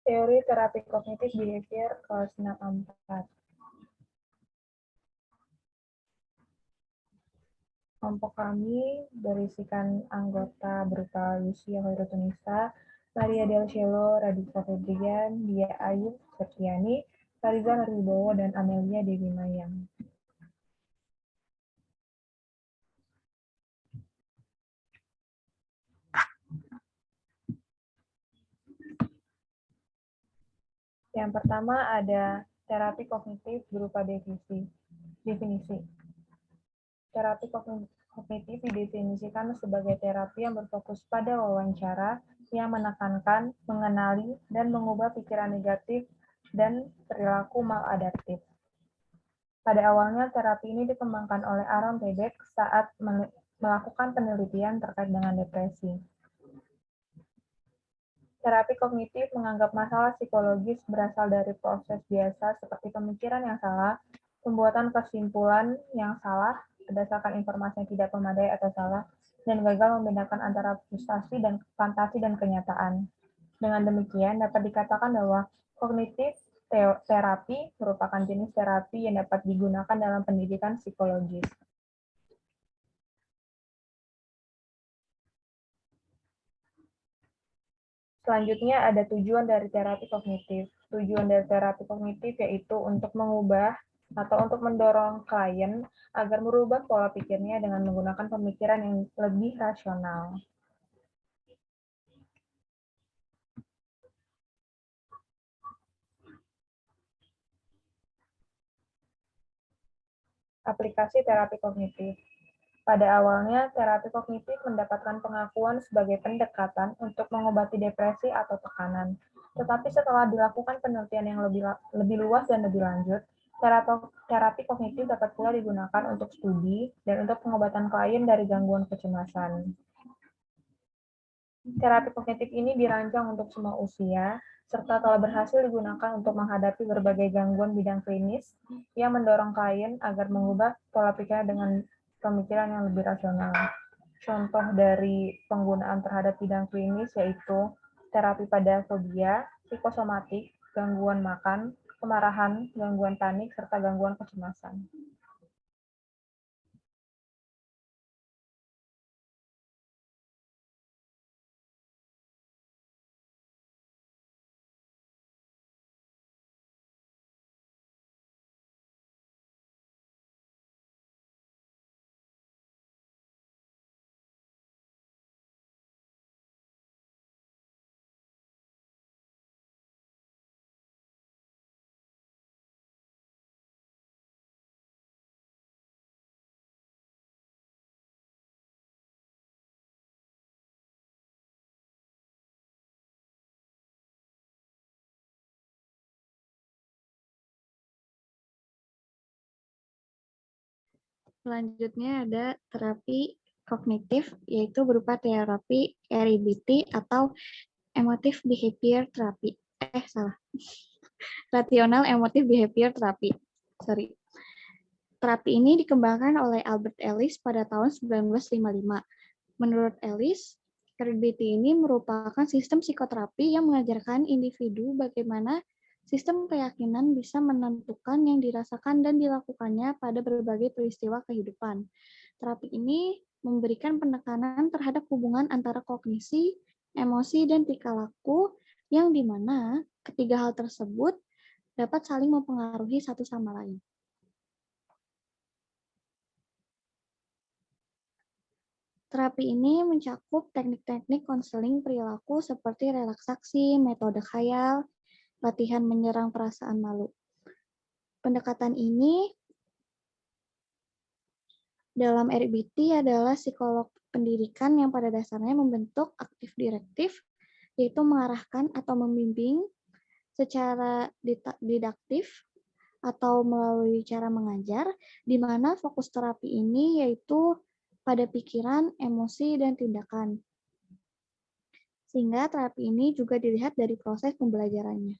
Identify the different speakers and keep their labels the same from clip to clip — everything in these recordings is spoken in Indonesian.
Speaker 1: Teori terapi kognitif behavior kelas 64. Kelompok kami berisikan anggota berupa Lucia Hoirotunisa, Maria Del Cielo, Radhika Febrian, Dia Ayu Septiani, Fariza Nurwibowo, dan Amelia Dewi Mayang. Yang pertama ada terapi kognitif berupa definisi. Terapi kognitif didefinisikan sebagai terapi yang berfokus pada wawancara yang menekankan, mengenali, dan mengubah pikiran negatif dan perilaku maladaptif. Pada awalnya, terapi ini dikembangkan oleh Aaron Beck saat melakukan penelitian terkait dengan depresi. Terapi kognitif menganggap masalah psikologis berasal dari proses biasa seperti pemikiran yang salah, pembuatan kesimpulan yang salah berdasarkan informasi yang tidak memadai atau salah, dan gagal membedakan antara frustasi dan fantasi dan kenyataan. Dengan demikian, dapat dikatakan bahwa kognitif terapi merupakan jenis terapi yang dapat digunakan dalam pendidikan psikologis. Selanjutnya ada tujuan dari terapi kognitif. Tujuan dari terapi kognitif yaitu untuk mengubah atau untuk mendorong klien agar merubah pola pikirnya dengan menggunakan pemikiran yang lebih rasional. Aplikasi terapi kognitif. Pada awalnya, terapi kognitif mendapatkan pengakuan sebagai pendekatan untuk mengobati depresi atau tekanan. Tetapi setelah dilakukan penelitian yang lebih luas dan lebih lanjut, terapi kognitif dapat pula digunakan untuk studi dan untuk pengobatan klien dari gangguan kecemasan. Terapi kognitif ini dirancang untuk semua usia, serta telah berhasil digunakan untuk menghadapi berbagai gangguan bidang klinis yang mendorong klien agar mengubah pola pikirnya dengan pemikiran yang lebih rasional. Contoh dari penggunaan terhadap bidang klinis yaitu terapi pada fobia, psikosomatik, gangguan makan, kemarahan, gangguan panik, serta gangguan kecemasan.
Speaker 2: Selanjutnya ada terapi kognitif, yaitu berupa terapi REBT atau Emotive Behavior Therapy. Rational Emotive Behavior Therapy. Terapi ini dikembangkan oleh Albert Ellis pada tahun 1955. Menurut Ellis, REBT ini merupakan sistem psikoterapi yang mengajarkan individu bagaimana sistem keyakinan bisa menentukan yang dirasakan dan dilakukannya pada berbagai peristiwa kehidupan. Terapi ini memberikan penekanan terhadap hubungan antara kognisi, emosi, dan tingkah laku yang dimana ketiga hal tersebut dapat saling mempengaruhi satu sama lain. Terapi ini mencakup teknik-teknik konseling perilaku seperti relaksasi, metode khayal, latihan menyerang perasaan malu. Pendekatan ini dalam REBT adalah psikolog pendidikan yang pada dasarnya membentuk aktif direktif, yaitu mengarahkan atau membimbing secara didaktif atau melalui cara mengajar, di mana fokus terapi ini yaitu pada pikiran, emosi, dan tindakan. Sehingga terapi ini juga dilihat dari proses pembelajarannya.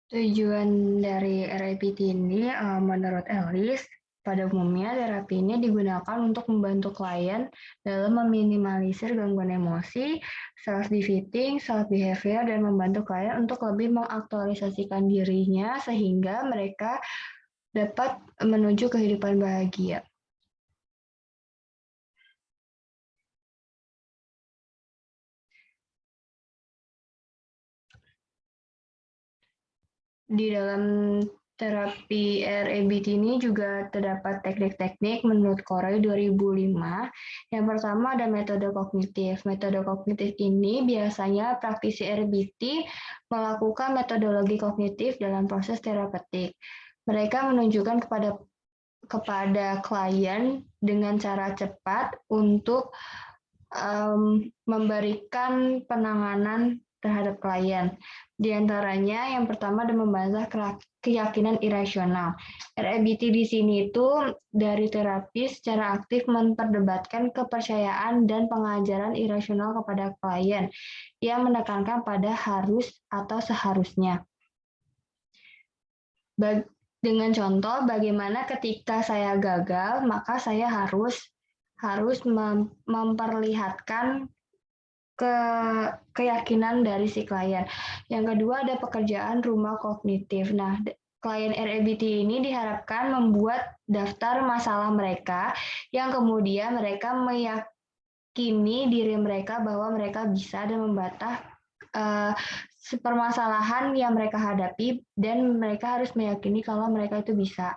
Speaker 3: Tujuan dari RAPT ini, menurut Ellis, pada umumnya terapi ini digunakan untuk membantu klien dalam meminimalisir gangguan emosi, self-defeating, self-behavior, dan membantu klien untuk lebih mengaktualisasikan dirinya sehingga mereka dapat menuju kehidupan bahagia. Di dalam terapi RABT ini juga terdapat teknik-teknik menurut Corey 2005. Yang pertama ada metode kognitif. Metode kognitif ini biasanya praktisi RABT melakukan metodologi kognitif dalam proses terapeutik. Mereka menunjukkan kepada klien dengan cara cepat untuk memberikan penanganan terhadap klien. Di antaranya yang pertama adalah membantah keyakinan irasional. RABT di sini itu dari terapis secara aktif memperdebatkan kepercayaan dan pengajaran irasional kepada klien yang menekankan pada harus atau seharusnya. Dengan contoh bagaimana ketika saya gagal, maka saya harus memperlihatkan keyakinan dari si klien. Yang kedua ada pekerjaan rumah kognitif. Nah, klien RABT ini diharapkan membuat daftar masalah mereka yang kemudian mereka meyakini diri mereka bahwa mereka bisa dan membantah permasalahan yang mereka hadapi dan mereka harus meyakini kalau mereka itu bisa.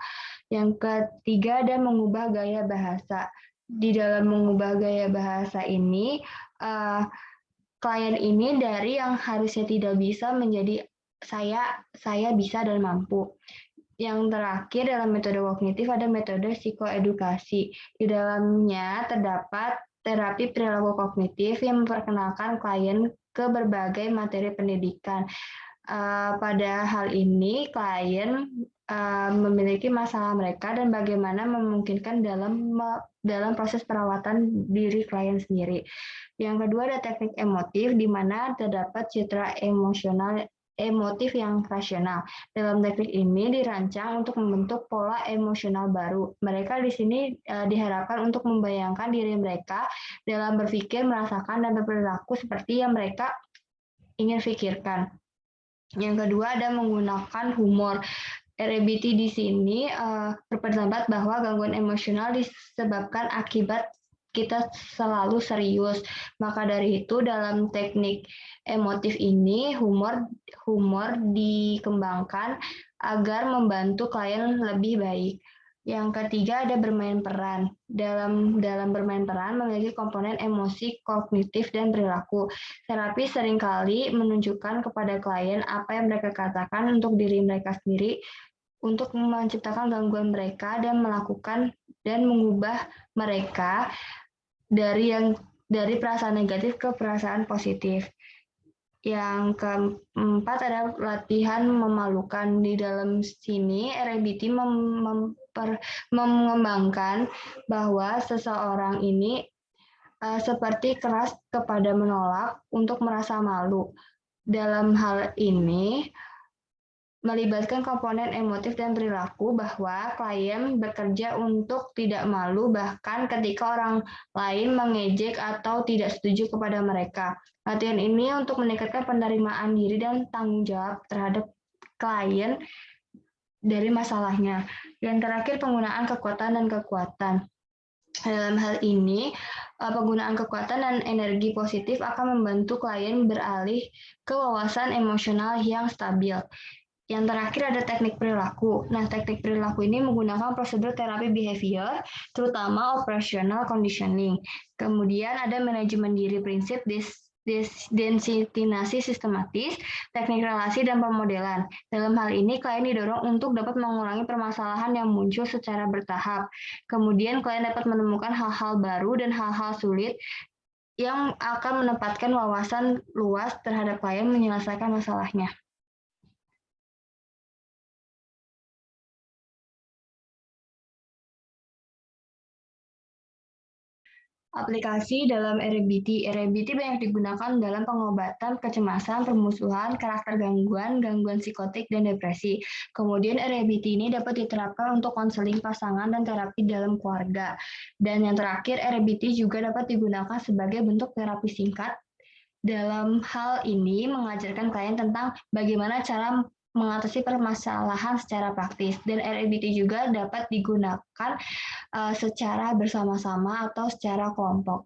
Speaker 3: Yang ketiga ada mengubah gaya bahasa. Di dalam mengubah gaya bahasa ini, klien ini dari yang harusnya tidak bisa menjadi saya bisa dan mampu. Yang terakhir dalam metode kognitif ada metode psikoedukasi. Di dalamnya terdapat terapi perilaku kognitif yang memperkenalkan klien ke berbagai materi pendidikan. Pada hal ini, klien memiliki masalah mereka dan bagaimana memungkinkan dalam proses perawatan diri klien sendiri. Yang kedua ada teknik emotif, di mana terdapat citra emotif yang rasional. Dalam teknik ini dirancang untuk membentuk pola emosional baru. Mereka di sini diharapkan untuk membayangkan diri mereka dalam berpikir, merasakan, dan berperilaku seperti yang mereka ingin pikirkan. Yang kedua ada menggunakan humor. RABT di sini berpendapat bahwa gangguan emosional disebabkan akibat kita selalu serius. Maka dari itu dalam teknik emotif ini humor dikembangkan agar membantu klien lebih baik. Yang ketiga ada bermain peran. Dalam bermain peran memiliki komponen emosi, kognitif, dan perilaku. Terapi seringkali menunjukkan kepada klien apa yang mereka katakan untuk diri mereka sendiri untuk menciptakan gangguan mereka dan melakukan dan mengubah mereka dari perasaan negatif ke perasaan positif. Yang keempat ada latihan memalukan. Di dalam sini RABT mengembangkan bahwa seseorang ini seperti keras kepada menolak untuk merasa malu. Dalam hal ini melibatkan komponen emotif dan perilaku bahwa klien bekerja untuk tidak malu bahkan ketika orang lain mengejek atau tidak setuju kepada mereka. Latihan ini untuk meningkatkan penerimaan diri dan tanggung jawab terhadap klien dari masalahnya. Yang terakhir penggunaan kekuatan dan kekuatan. Dalam hal ini, penggunaan kekuatan dan energi positif akan membantu klien beralih ke wawasan emosional yang stabil. Yang terakhir ada teknik perilaku. Nah, teknik perilaku ini menggunakan prosedur terapi behavior, terutama operational conditioning. Kemudian ada manajemen diri, prinsip destinasi sistematis, teknik relasi, dan pemodelan. Dalam hal ini, klien didorong untuk dapat mengurangi permasalahan yang muncul secara bertahap. Kemudian, klien dapat menemukan hal-hal baru dan hal-hal sulit yang akan menempatkan wawasan luas terhadap klien menyelesaikan masalahnya. Aplikasi dalam RBT. RBT banyak digunakan dalam pengobatan kecemasan, permusuhan, karakter gangguan, gangguan psikotik, dan depresi. Kemudian RBT ini dapat diterapkan untuk konseling pasangan dan terapi dalam keluarga. Dan yang terakhir, RBT juga dapat digunakan sebagai bentuk terapi singkat. Dalam hal ini mengajarkan klien tentang bagaimana cara mengatasi permasalahan secara praktis. Dan RBT juga dapat digunakan secara bersama-sama atau secara kelompok.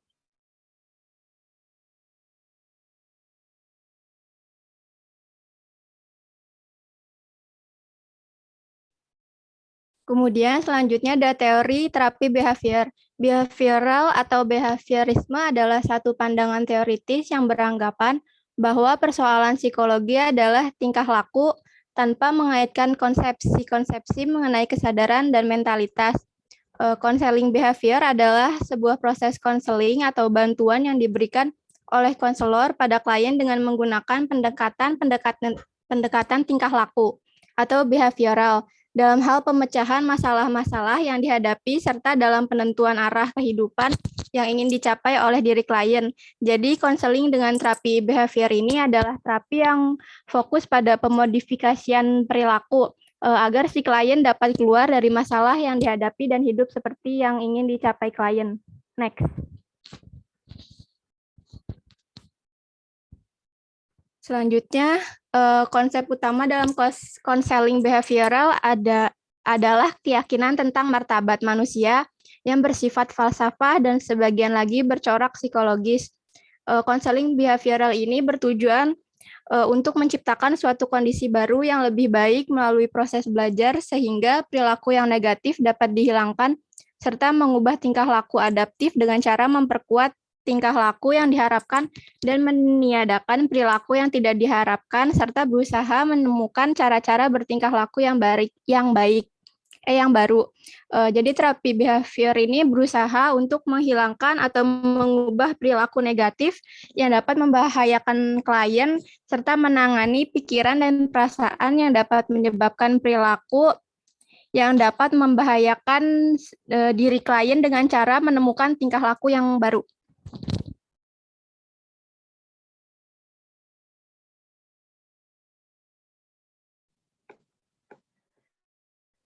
Speaker 4: Kemudian selanjutnya ada teori terapi behavior. Behavioral atau behaviorisme adalah satu pandangan teoritis yang beranggapan bahwa persoalan psikologi adalah tingkah laku tanpa mengaitkan konsepsi-konsepsi mengenai kesadaran dan mentalitas. Konseling behavior adalah sebuah proses konseling atau bantuan yang diberikan oleh konselor pada klien dengan menggunakan pendekatan tingkah laku atau behavioral dalam hal pemecahan masalah-masalah yang dihadapi serta dalam penentuan arah kehidupan yang ingin dicapai oleh diri klien. Jadi konseling dengan terapi behavior ini adalah terapi yang fokus pada pemodifikasian perilaku agar si klien dapat keluar dari masalah yang dihadapi dan hidup seperti yang ingin dicapai klien. Next. Selanjutnya, konsep utama dalam konseling behavioral adalah keyakinan tentang martabat manusia yang bersifat falsafah dan sebagian lagi bercorak psikologis. Konseling behavioral ini bertujuan untuk menciptakan suatu kondisi baru yang lebih baik melalui proses belajar sehingga perilaku yang negatif dapat dihilangkan serta mengubah tingkah laku adaptif dengan cara memperkuat tingkah laku yang diharapkan dan meniadakan perilaku yang tidak diharapkan serta berusaha menemukan cara-cara bertingkah laku yang baru. Jadi terapi behavior ini berusaha untuk menghilangkan atau mengubah perilaku negatif yang dapat membahayakan klien serta menangani pikiran dan perasaan yang dapat menyebabkan perilaku yang dapat membahayakan diri klien dengan cara menemukan tingkah laku yang baru.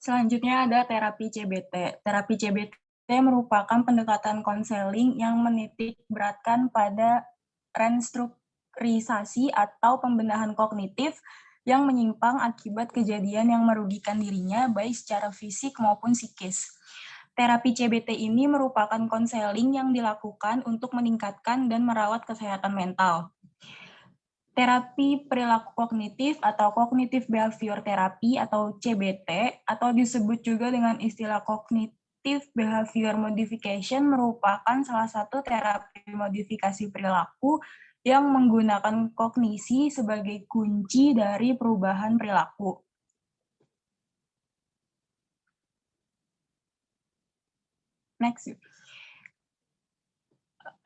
Speaker 5: Selanjutnya ada terapi CBT. Terapi CBT merupakan pendekatan konseling yang menitik beratkan pada restrukturisasi atau pembenahan kognitif yang menyimpang akibat kejadian yang merugikan dirinya baik secara fisik maupun psikis. Terapi CBT ini merupakan konseling yang dilakukan untuk meningkatkan dan merawat kesehatan mental. Terapi perilaku kognitif atau cognitive behavior therapy atau CBT atau disebut juga dengan istilah cognitive behavior modification merupakan salah satu terapi modifikasi perilaku yang menggunakan kognisi sebagai kunci dari perubahan perilaku. Next.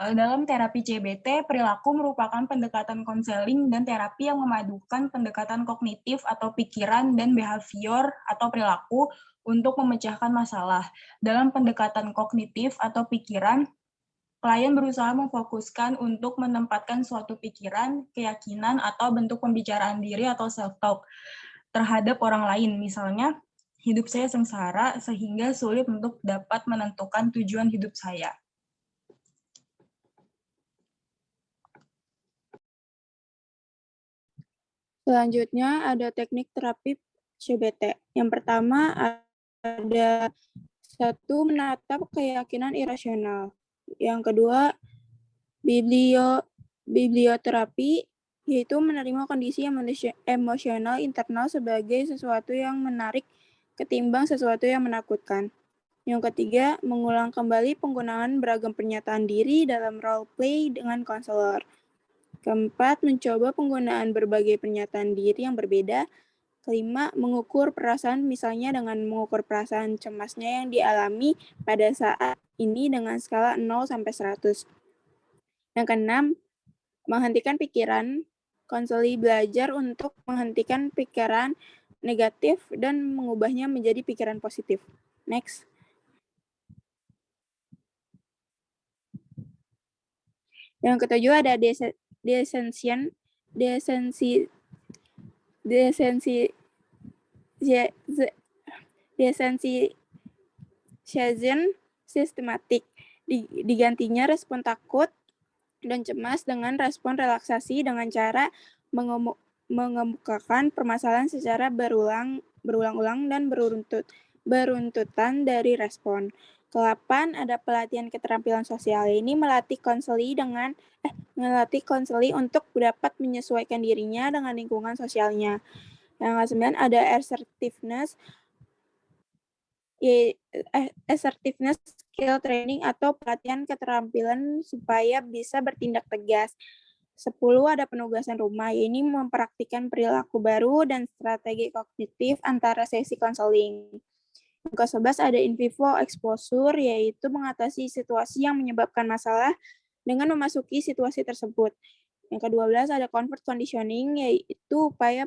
Speaker 5: Dalam terapi CBT, perilaku merupakan pendekatan konseling dan terapi yang memadukan pendekatan kognitif atau pikiran dan behavior atau perilaku untuk memecahkan masalah. Dalam pendekatan kognitif atau pikiran, klien berusaha memfokuskan untuk menempatkan suatu pikiran, keyakinan, atau bentuk pembicaraan diri atau self-talk terhadap orang lain. Misalnya, hidup saya sengsara sehingga sulit untuk dapat menentukan tujuan hidup saya.
Speaker 6: Selanjutnya ada teknik terapi CBT. Yang pertama ada satu, menatap keyakinan irasional. Yang kedua, biblioterapi, yaitu menerima kondisi emosional internal sebagai sesuatu yang menarik ketimbang sesuatu yang menakutkan. Yang ketiga, mengulang kembali penggunaan beragam pernyataan diri dalam role play dengan konselor. Keempat, mencoba penggunaan berbagai pernyataan diri yang berbeda. Kelima, mengukur perasaan, misalnya dengan mengukur perasaan cemasnya yang dialami pada saat ini dengan skala 0 sampai 100. Yang keenam, menghentikan pikiran. Konseli belajar untuk menghentikan pikiran negatif dan mengubahnya menjadi pikiran positif. Next. Yang ketujuh ada desensitization sistematik. Digantinya respon takut dan cemas dengan respon relaksasi dengan cara mengemukakan permasalahan secara berulang-ulang dan beruntutan dari respon. Ke-8 ada pelatihan keterampilan sosial. Ini melatih konseli untuk dapat menyesuaikan dirinya dengan lingkungan sosialnya. Yang ke-9 ada assertiveness skill training atau pelatihan keterampilan supaya bisa bertindak tegas. 10 ada penugasan rumah, ini mempraktikkan perilaku baru dan strategi kognitif antara sesi konseling. Yang ke-11 ada in vivo exposure, yaitu mengatasi situasi yang menyebabkan masalah dengan memasuki situasi tersebut. Yang ke-12 ada comfort conditioning, yaitu upaya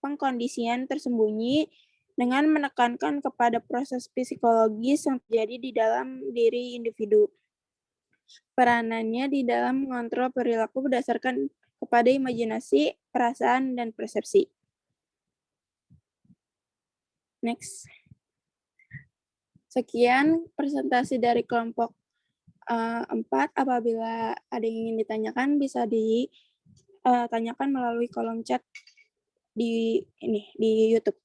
Speaker 6: pengkondisian tersembunyi dengan menekankan kepada proses psikologis yang terjadi di dalam diri individu. Peranannya di dalam mengontrol perilaku berdasarkan kepada imajinasi, perasaan, dan persepsi. Next. Sekian presentasi dari kelompok 4. Apabila ada yang ingin ditanyakan, bisa ditanyakan melalui kolom chat di YouTube.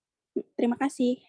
Speaker 6: Terima kasih.